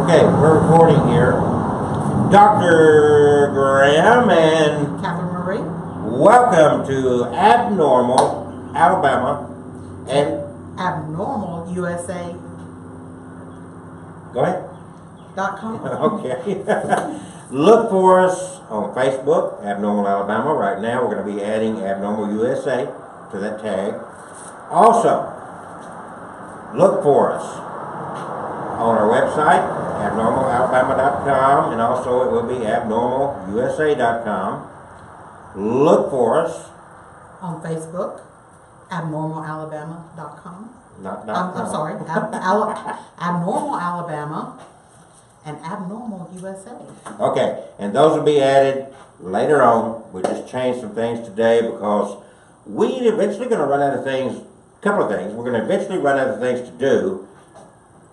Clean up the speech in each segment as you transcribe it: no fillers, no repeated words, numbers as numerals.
Okay, we're recording here. Dr. Graham and Catherine Marie. Welcome to Abnormal, Alabama, and Abnormal USA. Go ahead. .com. Okay. Look for us on Facebook, Abnormal Alabama. Right now, we're going to be adding Abnormal USA to that tag. Also, look for us on our website, abnormalalabama.com, and also it will be abnormalusa.com. Look for us On Facebook, abnormalalabama.com. Not I'm sorry, Abnormal Alabama and Abnormal USA. Okay, and those will be added later on. We just changed some things today because we're eventually going to run out of things, a couple of things. We're going to eventually run out of things to do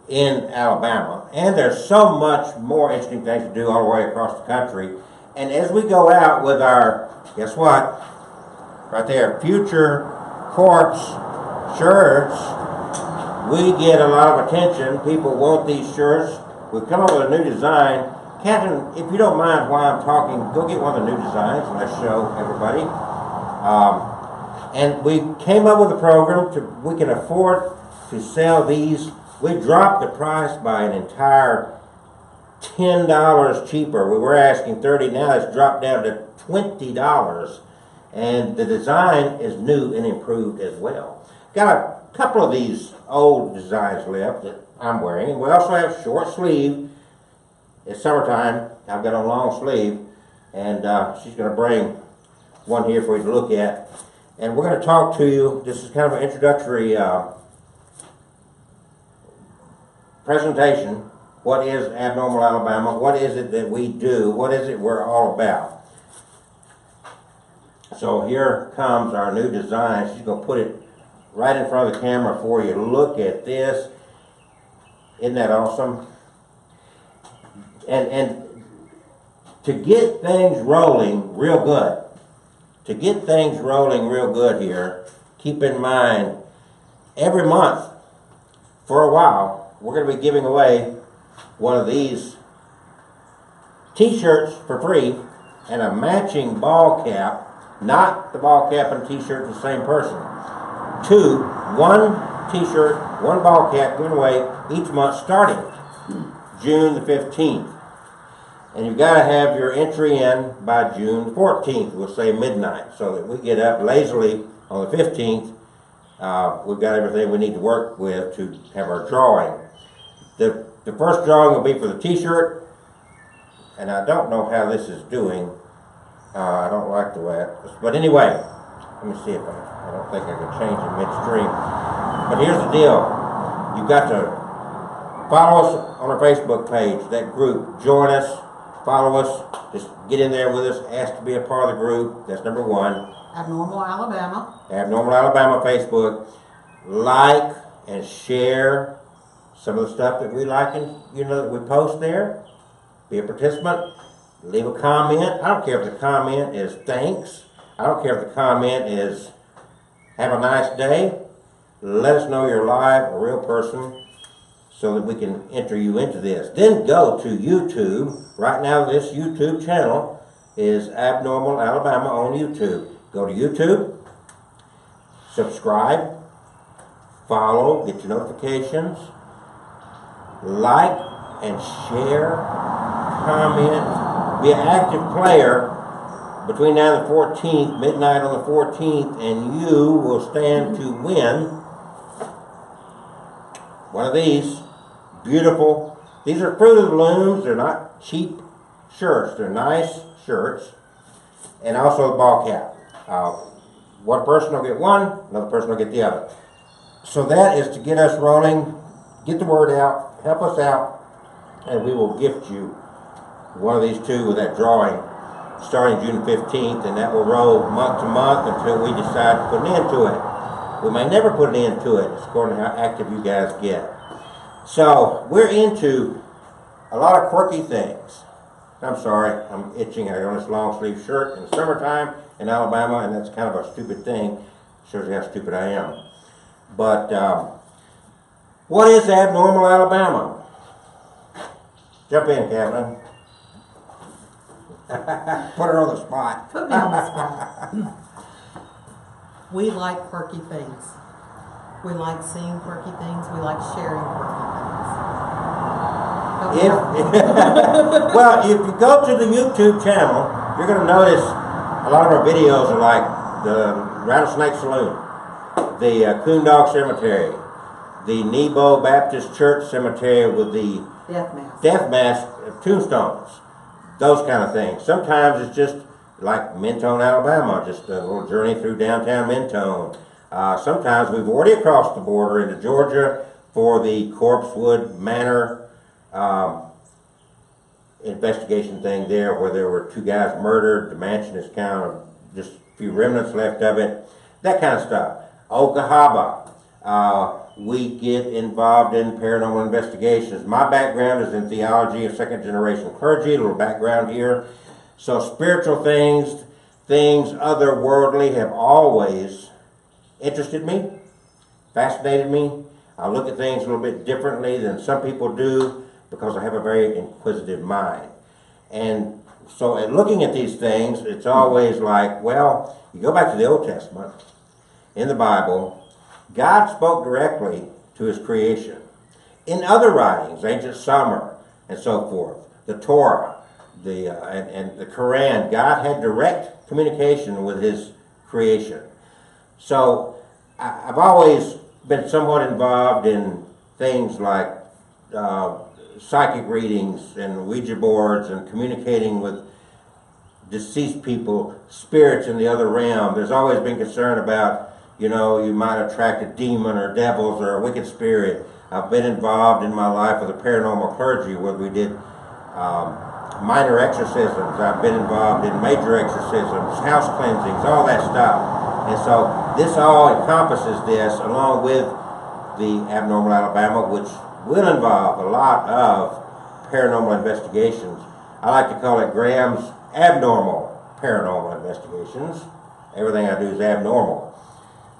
in Alabama, and there's so much more interesting things to do all the way across the country. And as we go out with our, guess what, right there, Future Quartz shirts, we get a lot of attention. People want these shirts. We've come up with a new design. Catherine, if you don't mind while I'm talking, go get one of the new designs and let's show everybody. And we came up with a program we can afford to sell these. We dropped the price by an entire $10 cheaper. We were asking $30, now it's dropped down to $20. And the design is new and improved as well. Got a couple of these old designs left that I'm wearing. And we also have short sleeve. It's summertime. I've got a long sleeve. And she's going to bring one here for you to look at. And we're going to talk to you. This is kind of an introductory presentation. What is Abnormal Alabama? What is it that we do? What is it we're all about? So here comes our new design. She's going to put it right in front of the camera for you. Look at this. Isn't that awesome? And to get things rolling real good, here, keep in mind, every month, for a while, we're going to be giving away one of these t-shirts for free and a matching ball cap, not the ball cap and t-shirt the same person. One t-shirt, one ball cap given away each month starting June the 15th. And you've got to have your entry in by June 14th, we'll say midnight, so that we get up lazily on the 15th. We've got everything we need to work with to have our drawing. The first drawing will be for the t-shirt, and I don't know how this is doing. I don't like the way it is. But anyway, let me see if I don't think I can change it midstream. But here's the deal. You've got to follow us on our Facebook page, that group. Join us, follow us, just get in there with us, ask to be a part of the group. That's number one. Abnormal Alabama. Abnormal Alabama Facebook. Like and share some of the stuff that we like and that we post there. Be a participant. Leave a comment. I don't care if the comment is thanks. I don't care if the comment is have a nice day. Let us know you're live, a real person, so that we can enter you into this. Then go to YouTube. Right now this YouTube channel is Abnormal Alabama on YouTube. Go to YouTube, subscribe, follow, get your notifications, like and share, comment, be an active player between now and the 14th, midnight on the 14th, and you will stand to win one of these beautiful, these are Fruit of the Looms, they're not cheap shirts, they're nice shirts, and also a ball cap. One person will get one, another person will get the other. So that is to get us rolling, get the word out, help us out, and we will gift you one of these two with that drawing starting June 15th, and that will roll month to month until we decide to put an end to it. We may never put an end to it, it's according to how active you guys get. So we're into a lot of quirky things. I'm sorry, I'm itching. I got on this long sleeve shirt in the summertime in Alabama, and that's kind of a stupid thing. Shows you how stupid I am. But what is Abnormal Alabama? Jump in, Kathleen. Put her on the spot. Put me on the spot. We like quirky things. We like seeing quirky things. We like sharing quirky things. Well, if you go to the YouTube channel, you're going to notice a lot of our videos are like the Rattlesnake Saloon, the Coondog Cemetery, the Nebo Baptist Church Cemetery with the death mask tombstones, those kind of things. Sometimes it's just like Mentone, Alabama, just a little journey through downtown Mentone. Sometimes we've already crossed the border into Georgia for the Corpsewood Manor investigation thing there, where there were 2 guys murdered. The mansion is kind of just a few remnants left of it, that kind of stuff. Okahaba. We get involved in paranormal investigations. My background is in theology and second-generation clergy, a little background here. So spiritual things otherworldly have always interested me, fascinated me. I look at things a little bit differently than some people do because I have a very inquisitive mind. And so in looking at these things, it's always like, well, you go back to the Old Testament, in the Bible, God spoke directly to his creation. In other writings, ancient Sumer and so forth, the Torah, and the Quran, God had direct communication with his creation. So I've always been somewhat involved in things like psychic readings and Ouija boards and communicating with deceased people, spirits in the other realm. There's always been concern about, you know, you might attract a demon or devils or a wicked spirit. I've been involved in my life with the paranormal clergy where we did minor exorcisms. I've been involved in major exorcisms, house cleansings, all that stuff. And so this all encompasses this, along with the Abnormal Alabama, which will involve a lot of paranormal investigations. I like to call it Graham's Abnormal Paranormal Investigations. Everything I do is abnormal.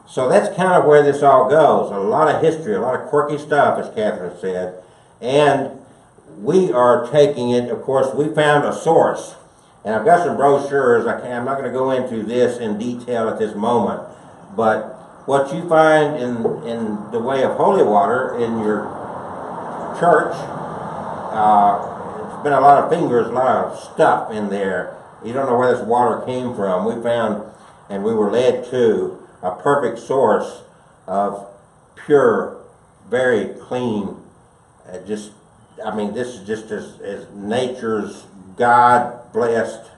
So that's kind of where this all goes. A lot of history, a lot of quirky stuff, as Catherine said. And we are taking it, of course, we found a source. And I've got some brochures. I'm not going to go into this in detail at this moment. But what you find in the way of holy water in your church, it's been a lot of fingers, a lot of stuff in there. You don't know where this water came from. We found, and we were led to, a perfect source of pure, very clean, this is just as nature's God-blessed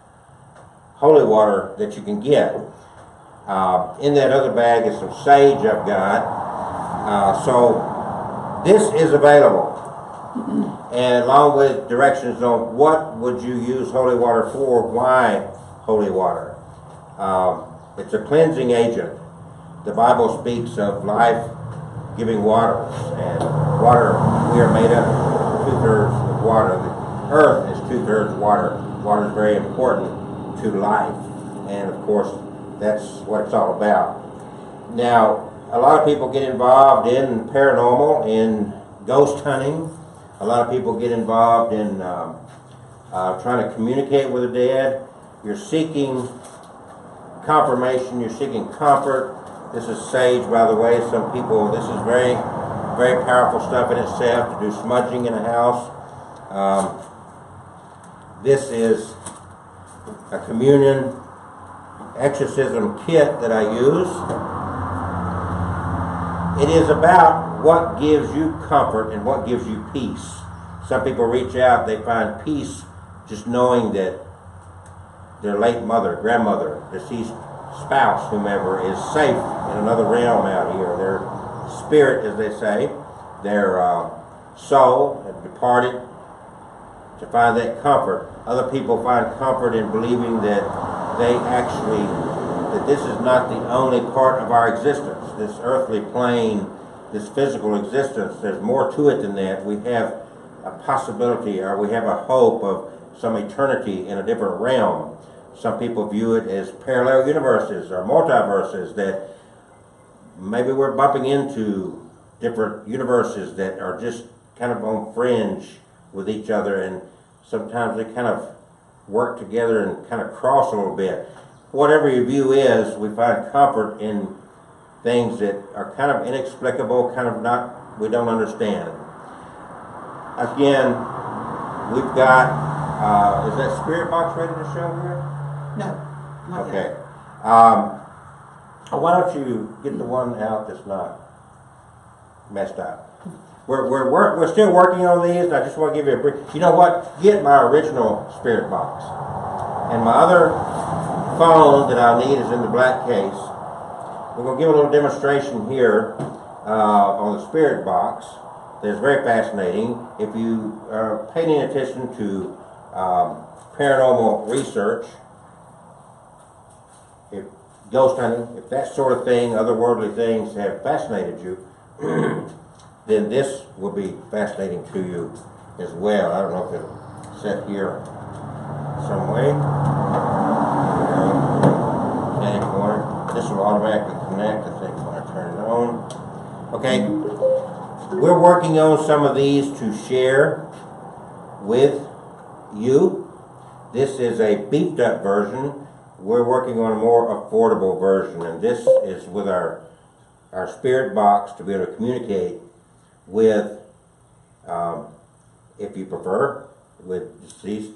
holy water that you can get. In that other bag is some sage I've got. So this is available. And along with directions on what would you use holy water for, why holy water. It's a cleansing agent. The Bible speaks of life-giving waters, and water, we are made up 2/3 of water. The earth is 2/3 water. Water is very important to life, and of course, that's what it's all about. Now, a lot of people get involved in paranormal, in ghost hunting. A lot of people get involved in trying to communicate with the dead. You're seeking confirmation, you're seeking comfort. This is sage, by the way. Some people, this is very, very powerful stuff in itself to do smudging in a house. This is a communion exorcism kit that I use. It is about what gives you comfort and what gives you peace. Some people reach out, they find peace just knowing that their late mother, grandmother, deceased spouse, whomever, is safe in another realm out here. Their spirit, as they say, their soul has departed to find that comfort. Other people find comfort in believing that that this is not the only part of our existence. This earthly plane, this physical existence, there's more to it than that. We have a possibility, or we have a hope of some eternity in a different realm. Some people view it as parallel universes or multiverses, that maybe we're bumping into different universes that are just kind of on fringe with each other, and sometimes they kind of work together and kind of cross a little bit. Whatever your view is, we find comfort in things that are kind of inexplicable, kind of not, we don't understand. Again, we've got, is that spirit box ready to show here? No, not Okay. yet. Why don't you get the one out that's not messed up? We're still working on these, and I just want to give you a brief. You know what? Get my original spirit box, and my other phone that I'll need is in the black case. We're going to give a little demonstration here on the spirit box. That's very fascinating. If you are paying attention to paranormal research, if ghost hunting, if that sort of thing, otherworldly things have fascinated you, then this will be fascinating to you as well. I don't know if it'll set here some way. Candy corner. This will automatically connect, I think, when I turn it on. Okay. We're working on some of these to share with you. This is a beefed up version. We're working on a more affordable version, and this is with our spirit box to be able to communicate with, if you prefer, with deceased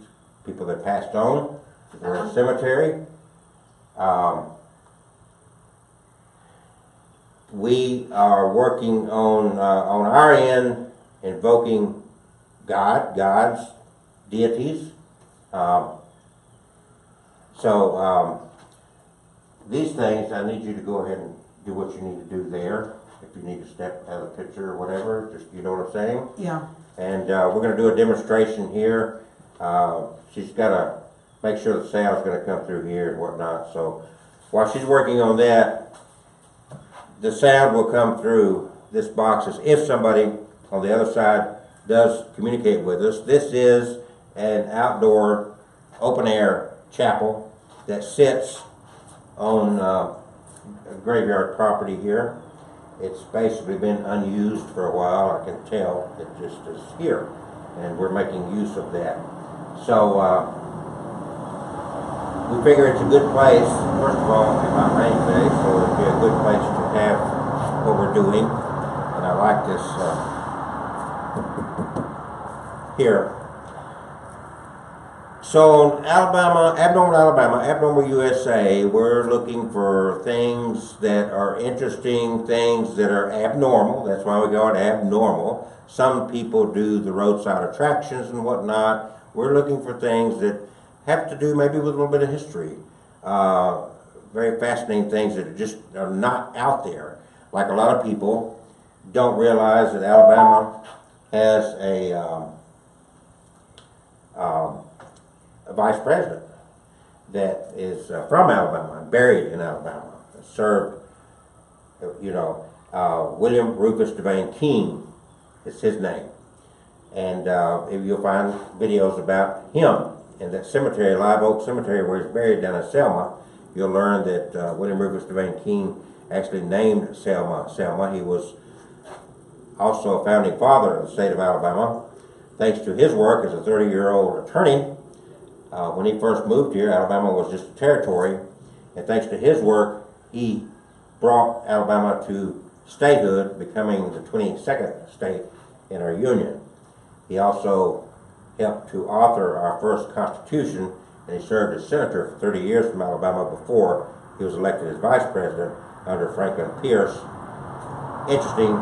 people that passed on, if they're in a cemetery. We are working on our end, invoking gods, deities. These things, I need you to go ahead and do what you need to do there. If you need to step out of the picture or whatever, just, you know what I'm saying? Yeah. And we're going to do a demonstration here. She's got to make sure the sound's going to come through here and whatnot. So while she's working on that, the sound will come through this box as if somebody on the other side does communicate with us. This is an outdoor, open-air chapel that sits on a graveyard property here. It's basically been unused for a while, I can tell. It just is here, and we're making use of that. So we figure it's a good place. First of all, it might rain today, so it'd be a good place to have what we're doing. And I like this here. So in Abnormal USA, we're looking for things that are interesting, things that are abnormal. That's why we call it abnormal. Some people do the roadside attractions and whatnot. We're looking for things that have to do maybe with a little bit of history. Very fascinating things that just are not out there. Like a lot of people don't realize that Alabama has a vice president that is from Alabama, buried in Alabama, served, William Rufus Devane King is his name. And if you'll find videos about him in that cemetery, Live Oak Cemetery, where he's buried down in Selma, you'll learn that William Rufus Devane King actually named Selma. He was also a founding father of the state of Alabama. Thanks to his work as a 30-year-old attorney, when he first moved here, Alabama was just a territory, and thanks to his work, he brought Alabama to statehood, becoming the 22nd state in our union. He also helped to author our first Constitution, and he served as senator for 30 years from Alabama before he was elected as vice president under Franklin Pierce. Interesting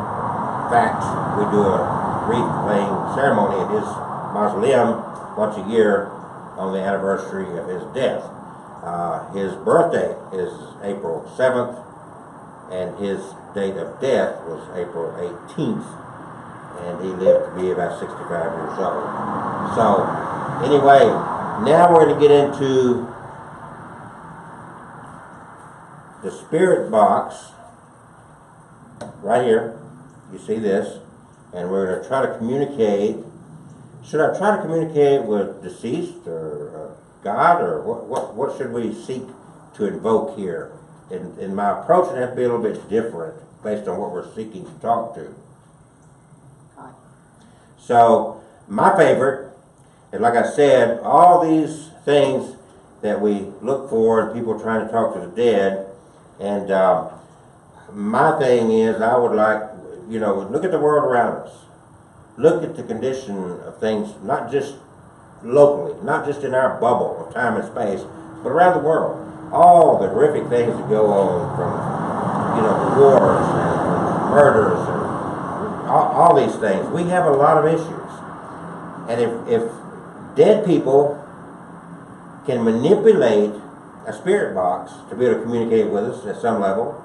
facts, we do a wreath-laying ceremony at his mausoleum once a year on the anniversary of his death. His birthday is April 7th, and his date of death was April 18th, and he lived to be about 65 years old. So, anyway, now we're going to get into the spirit box right here. You see this, and we're going to try to communicate. Should I try to communicate with deceased or God, or what should we seek to invoke here? And my approach would have to be a little bit different based on what we're seeking to talk to. So My favorite, and like I said, all these things that we look for and people trying to talk to the dead, and my thing is I would like, look at the world around us. Look at the condition of things, not just locally, not just in our bubble of time and space, but around the world. All the horrific things that go on from, the wars and murders and all these things. We have a lot of issues. And if dead people can manipulate a spirit box to be able to communicate with us at some level,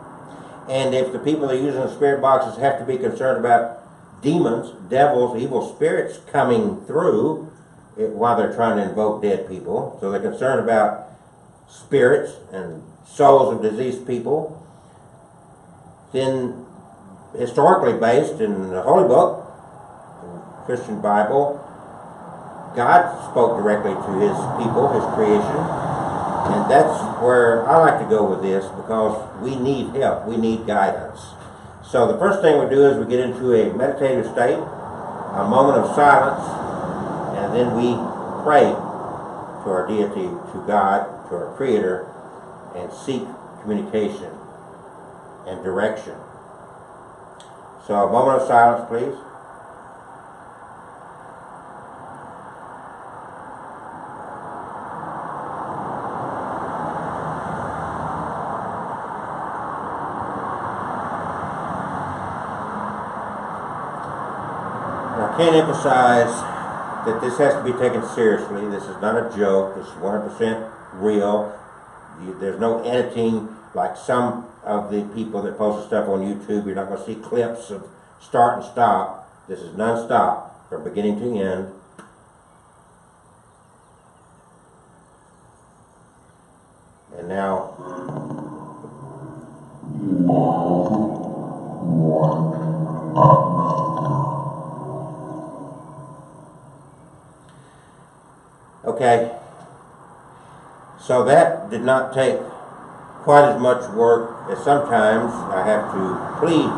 and if the people that are using the spirit boxes have to be concerned about demons, devils, evil spirits coming through while they're trying to invoke dead people, so they're concerned about spirits and souls of diseased people, then historically based in the Holy Book, the Christian Bible, God spoke directly to his people, his creation, and that's where I like to go with this, because we need help, we need guidance. So the first thing we do is we get into a meditative state, a moment of silence, and then we pray to our deity, to God, to our Creator, and seek communication and direction. So a moment of silence, please. I can't emphasize that this has to be taken seriously. This is not a joke. This is 100% real. There's no editing like some of the people that post stuff on YouTube. You're not going to see clips of start and stop. This is non-stop from beginning to end. And now, okay, so that did not take quite as much work as sometimes I have to plead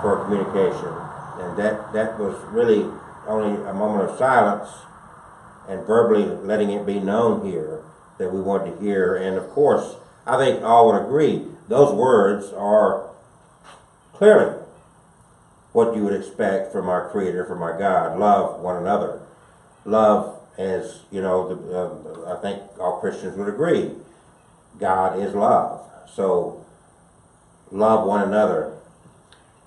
for communication. And that was really only a moment of silence and verbally letting it be known here that we wanted to hear. And of course, I think all would agree, those words are clearly what you would expect from our Creator, from our God. Love one another. Love, as you know, I think all Christians would agree, God is love. So love one another,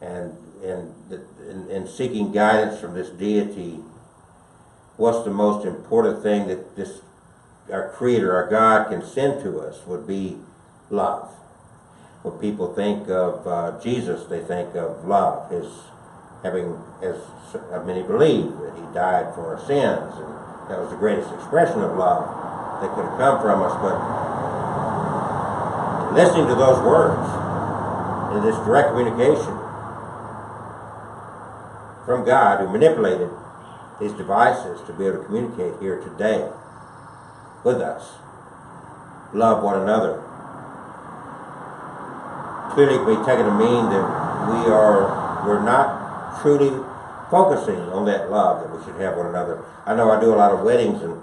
and in seeking guidance from this deity, what's the most important thing that this our Creator, our God, can send to us would be love. When people think of Jesus, they think of love, his having, as many believe, that he died for our sins, and that was the greatest expression of love that could have come from us. But listening to those words in this direct communication from God, who manipulated these devices to be able to communicate here today with us, love one another, clearly can be taken to mean that we're not truly focusing on that love that we should have one another. I know I do a lot of weddings, and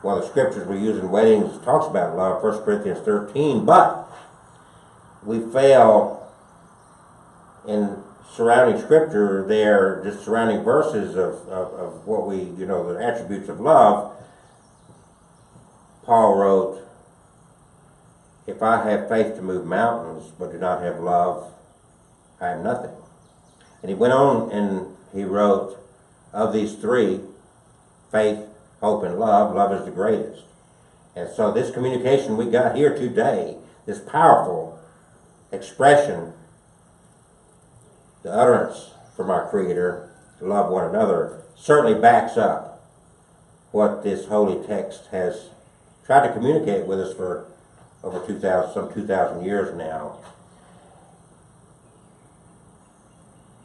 one of the scriptures we use in weddings talks about love, 1 Corinthians 13, but we fail in surrounding scripture there, just surrounding verses of what we, the attributes of love. Paul wrote, if I have faith to move mountains but do not have love, I am nothing. And he went on and he wrote, of these three, faith, hope, and love is the greatest. And so this communication we got here today, this powerful expression, the utterance from our Creator to love one another, certainly backs up what this holy text has tried to communicate with us for over 2,000 years now.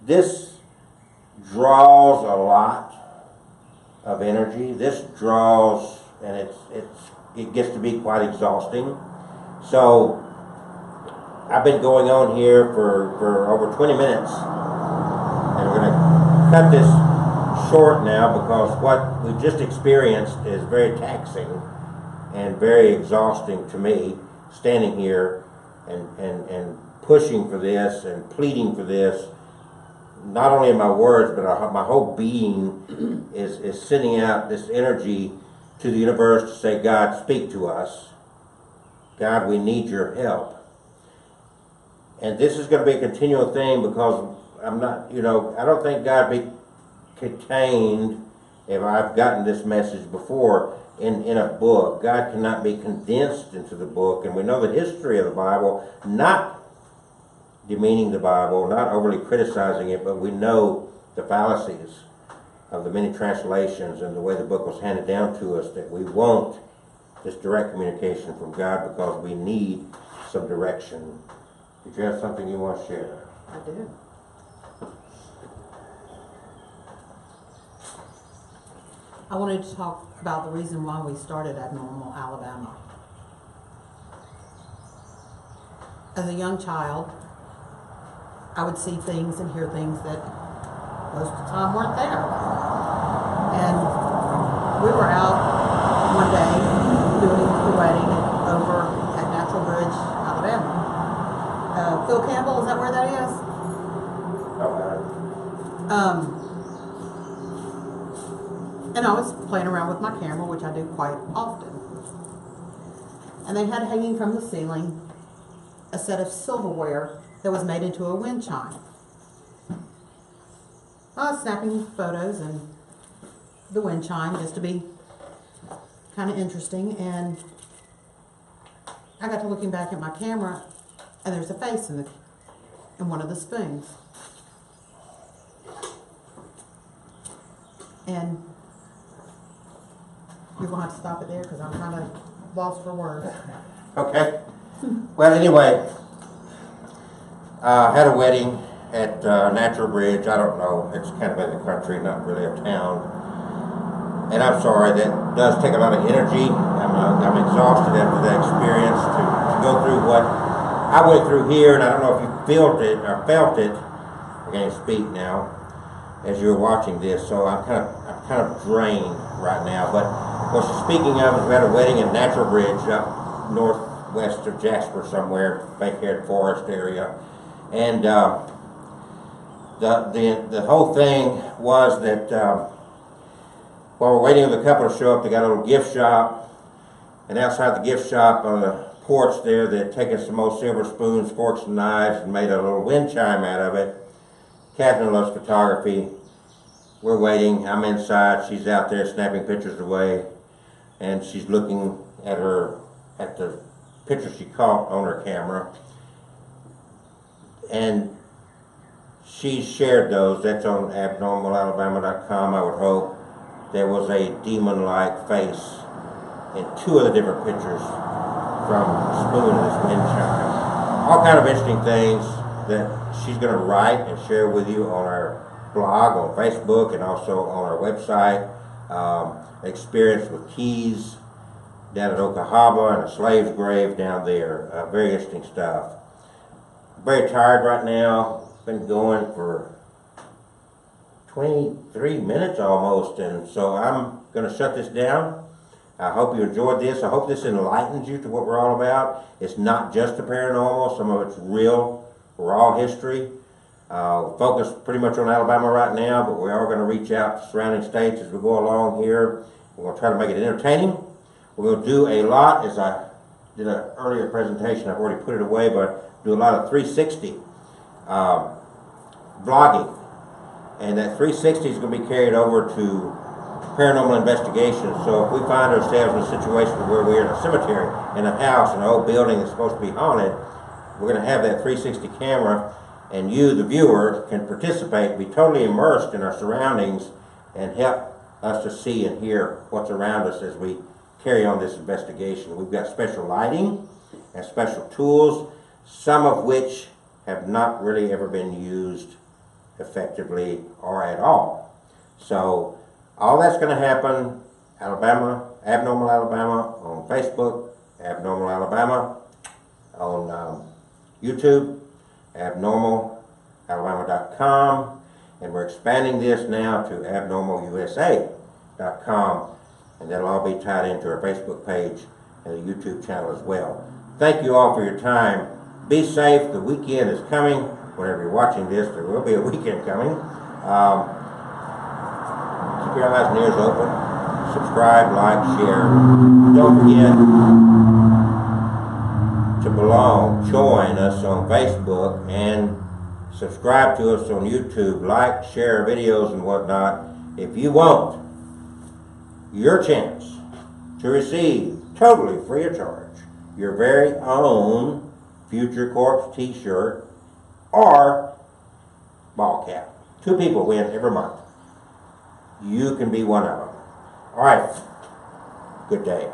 This draws a lot of energy. This draws, and it gets to be quite exhausting. So I've been going on here for over 20 minutes, and we're going to cut this short now because what we've just experienced is very taxing and very exhausting to me, standing here and pushing for this and pleading for this. Not only in my words, but my whole being is sending out this energy to the universe to say, God, speak to us. God, we need your help. And this is going to be a continual thing because I'm not, I don't think God be contained, if I've gotten this message before, in a book. God cannot be condensed into the book. And we know the history of the Bible, not demeaning the Bible, not overly criticizing it, but we know the fallacies of the many translations and the way the book was handed down to us, that we want this direct communication from God because we need some direction. Did you have something you want to share? I did. I wanted to talk about the reason why we started Abnormal Alabama. As a young child, I would see things and hear things that most of the time weren't there. And we were out one day doing the wedding over at Natural Bridge, Alabama. Phil Campbell, is that where that is? And I was playing around with my camera, which I do quite often. And they had hanging from the ceiling a set of silverware that was made into a wind chime. I was snapping photos and the wind chime just to be kind of interesting, and I got to looking back at my camera and there's a face in one of the spoons. And you're going to have to stop it there because I'm kind of lost for words. Okay. Well, anyway, I had a wedding at Natural Bridge. I don't know. It's kind of in the country, not really a town. And I'm sorry, that does take a lot of energy. I'm exhausted after that experience to go through what I went through here, and I don't know if you felt it. I can't speak now as you're watching this, so I'm kind of drained right now. But what she's speaking of is we had a wedding in Natural Bridge up northwest of Jasper somewhere, Bankhead Forest area, and the whole thing was that while we're waiting for the couple to show up, they got a little gift shop, and outside the gift shop on the porch there, they'd taken some old silver spoons, forks, and knives and made a little wind chime out of it. Catherine loves photography. We're waiting. I'm inside. She's out there snapping pictures away, and she's looking at the picture she caught on her camera. And she shared those. That's on abnormalalabama.com, I would hope. There was a demon-like face in two of the different pictures from the spoon of this wind chime. All kind of interesting things that she's going to write and share with you on our blog, on Facebook, and also on our website. Experience with keys down at Oklahoma and a slave's grave down there. Very interesting stuff. Very tired right now. Been going for 23 minutes almost, and so I'm going to shut this down. I hope you enjoyed this. I hope this enlightens you to what we're all about. It's not just the paranormal. Some of it's real, raw history. Focus pretty much on Alabama right now, but we are going to reach out to surrounding states as we go along here. We're going to try to make it entertaining. We're going to do a lot, as I did an earlier presentation, I've already put it away, but do a lot of 360 vlogging. And that 360 is going to be carried over to paranormal investigations. So if we find ourselves in a situation where we're in a cemetery, in a house, in an old building that's supposed to be haunted, we're going to have that 360 camera, and you, the viewer, can participate, be totally immersed in our surroundings, and help us to see and hear what's around us as we carry on this investigation. We've got special lighting and special tools, some of which have not really ever been used effectively or at all. So all that's going to happen, Alabama, Abnormal Alabama on Facebook, Abnormal Alabama on YouTube, abnormalalabama.com, And we're expanding this now to abnormalusa.com, and that'll all be tied into our Facebook page and the YouTube channel as well. Thank you all for your time. Be safe. The weekend is coming. Whenever you're watching this, there will be a weekend coming. Keep your eyes and ears open. Subscribe, like, share. Don't forget to join us on Facebook and subscribe to us on YouTube. Like, share videos and whatnot. If you want your chance to receive totally free of charge your very own Future Corpse t-shirt or ball cap. 2 people win every month. You can be one of them. All right. Good day.